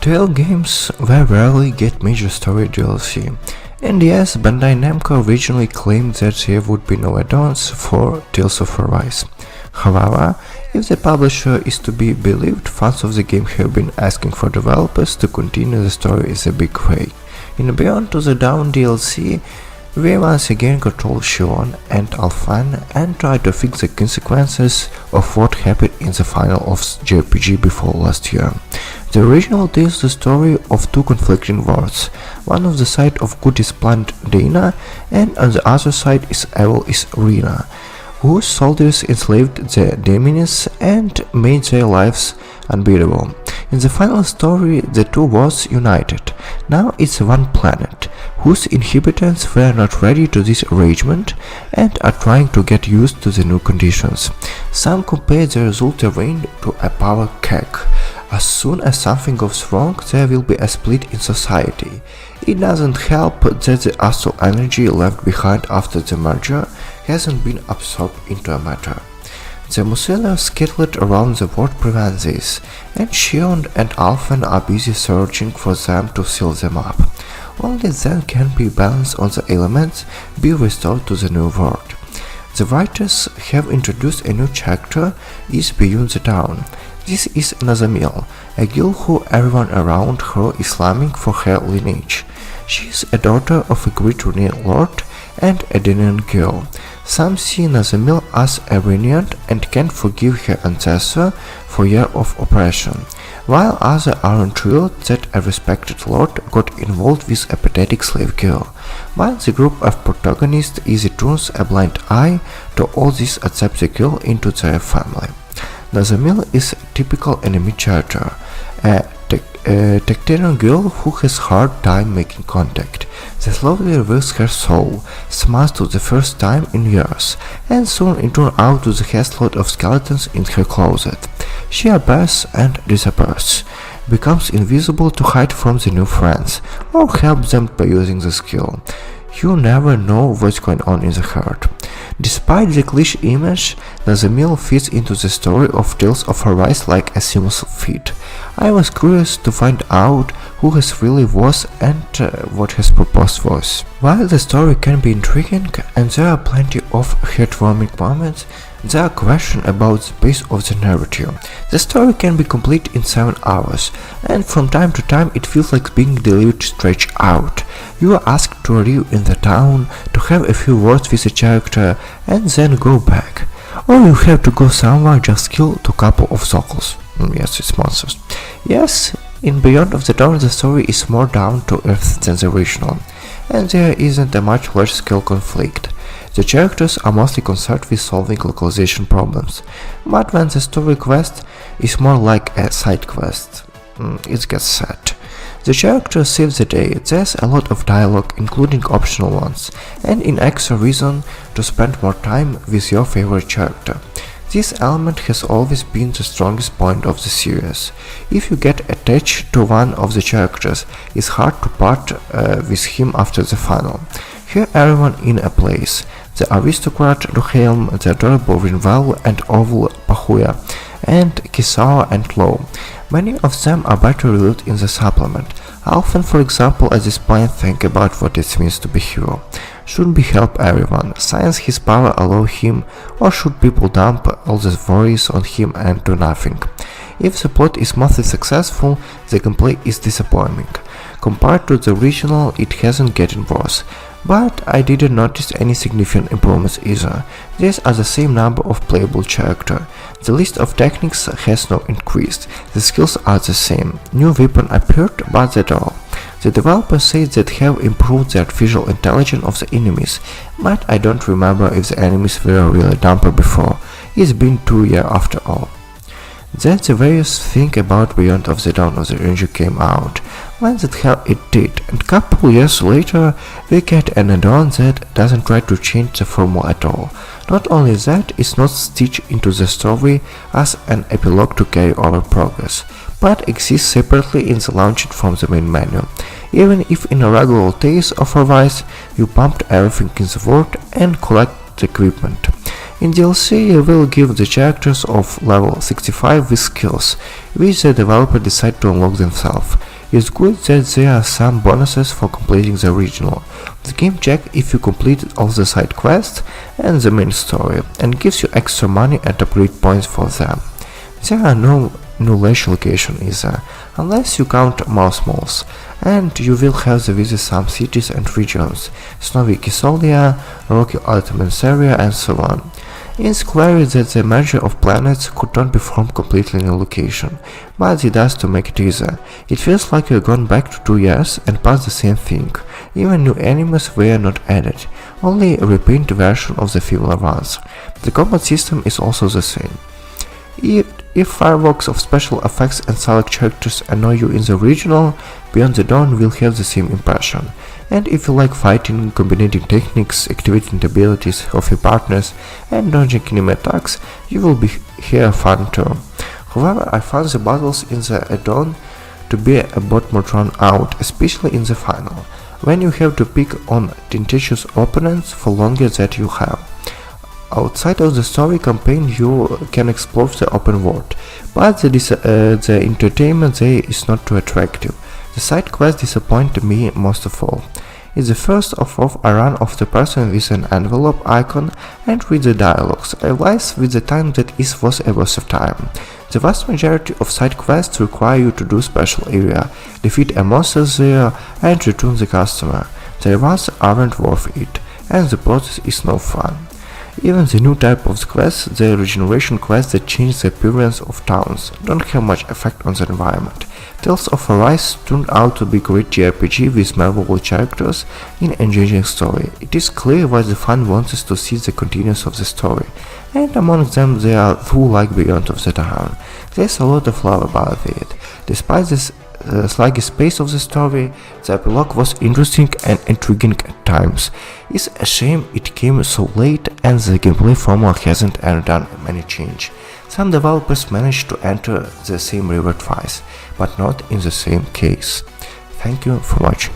Tale games very rarely get major story DLC, and yes, Bandai Namco originally claimed that there would be no add-ons for Tales of Arise. However, if the publisher is to be believed, fans of the game have been asking for developers to continue the story in a big way. In Beyond to the Dawn DLC, we once again control Shion and Alphan and try to fix the consequences of what happened in the final of JRPG before last year. The original tells the story of two conflicting worlds. One on the side of good is blind Dana, and on the other side is evil is Rina, whose soldiers enslaved the Demines and made their lives unbearable. In the final story, the two worlds united. Now it's one planet, whose inhabitants were not ready to this arrangement and are trying to get used to the new conditions. Some compare the result terrain to a power keg. As soon as something goes wrong, there will be a split in society. It doesn't help that the astral energy left behind after the merger hasn't been absorbed into a matter. The Museum scattered around the world prevent this, and Shion and Alphen are busy searching for them to seal them up. Only then can be balance on the elements be restored to the new world. The writers have introduced a new chapter, is Beyond the Dawn. This is Nazamil, a girl who everyone around her is longing for her lineage. She is a daughter of a great Runian lord and a Denian girl. Some see Nazamil as a Runian and can forgive her ancestor for years of oppression, while others are thrilled that a respected lord got involved with a pathetic slave girl. While the group of protagonists easily turns a blind eye to all this, accept the girl into their family. Nazamil is a typical enemy character, a Tectarian girl who has hard time making contact. That slowly reveals her soul, smiles to the first time in years, and soon it turns out to the has lot of skeletons in her closet. She appears and disappears, becomes invisible to hide from the new friends, or help them by using the skill. You never know what's going on in the heart. Despite the cliché image, Nazamil fits into the story of Tales of Arise like a seamless fit. I was curious to find out who his really was and what his purpose was. While the story can be intriguing and there are plenty of heartwarming moments, there are questions about the pace of the narrative. The story can be complete in 7 hours, and from time to time it feels like being delivered stretched out. You are asked to arrive in the town, to have a few words with a character, and then go back. Or you have to go somewhere just kill a couple of souls. Yes, it's monsters. Yes, in Beyond of the Dawn the story is more down to earth than the original, and there isn't a much large-scale conflict. The characters are mostly concerned with solving localization problems, but when the story quest is more like a side quest, it gets sad. The characters save the day, there's a lot of dialogue, including optional ones, and an extra reason to spend more time with your favorite character. This element has always been the strongest point of the series. If you get attached to one of the characters, it's hard to part with him after the final. Here everyone in a place. The aristocrat Ruhelm, the adorable Rinval and Oval Pahuya, and Kisawa and Lo. Many of them are better revealed in the supplement. Alphen, for example, at this point think about what it means to be hero. Should be help everyone, science his power allow him, or should people dump all the worries on him and do nothing? If the plot is mostly successful, the gameplay is disappointing. Compared to the original, it hasn't gotten worse, but I didn't notice any significant improvements either. These are the same number of playable characters. The list of techniques has not increased, the skills are the same. New weapon appeared, but that's all. The developers say that have improved the artificial intelligence of the enemies, but I don't remember if the enemies were really dumper before. It's been 2 years after all. That's the various thing about Beyond of the Dawn of the Ranger came out, when that hell it did, and couple years later we get an add-on that doesn't try to change the formula at all. Not only that, it's not stitched into the story as an epilogue to carry over progress, but exists separately in the launcher from the main menu. Even if in a regular Tales of Arise you pumped everything in the world and collect the equipment. In DLC, you will give the characters of level 65 with skills, which the developer decide to unlock themselves. It's good that there are some bonuses for completing the original. The game checks if you completed all the side quests and the main story, and gives you extra money and upgrade points for them. There are no new leisure location either, unless you count mouse malls, and you will have to visit some cities and regions, Snowy Kisolia, Rocky Altamansarea and so on. It's clear that the merger of planets could not be formed completely in a location, but it does to make it easier. It feels like you're gone back to 2 years and past the same thing. Even new enemies were not added, only a repainted version of the familiar ones. The combat system is also the same. If fireworks of special effects and select characters annoy you in the original, Beyond the Dawn will have the same impression. And if you like fighting, combining techniques, activating the abilities of your partners, and dodging enemy attacks, you will be here fun too. However, I found the battles in the add-on to be a bit more drawn out, especially in the final, when you have to pick on tentacious opponents for longer than you have. Outside of the story campaign, you can explore the open world, but the entertainment there is not too attractive. The side quest disappointed me most of all. It's the first of I run of the person with an envelope icon and read the dialogues. I realized with the time that it was a waste of time. The vast majority of side quests require you to do special area, defeat a monster there and return the customer. The rewards aren't worth it, and the process is no fun. Even the new type of quests, the regeneration quests that change the appearance of towns, don't have much effect on the environment. Tales of Arise turned out to be a great JRPG with memorable characters in engaging story. It is clear why the fan wants to see the continuance of the story, and among them there are who like Beyond of the Dawn. There's a lot of love about it. Despite this sluggish pace of the story, the epilogue was interesting and intriguing at times. It's a shame it came so late and the gameplay formula hasn't undergone many change. Some developers managed to enter the same river twice, but not in the same case. Thank you for watching.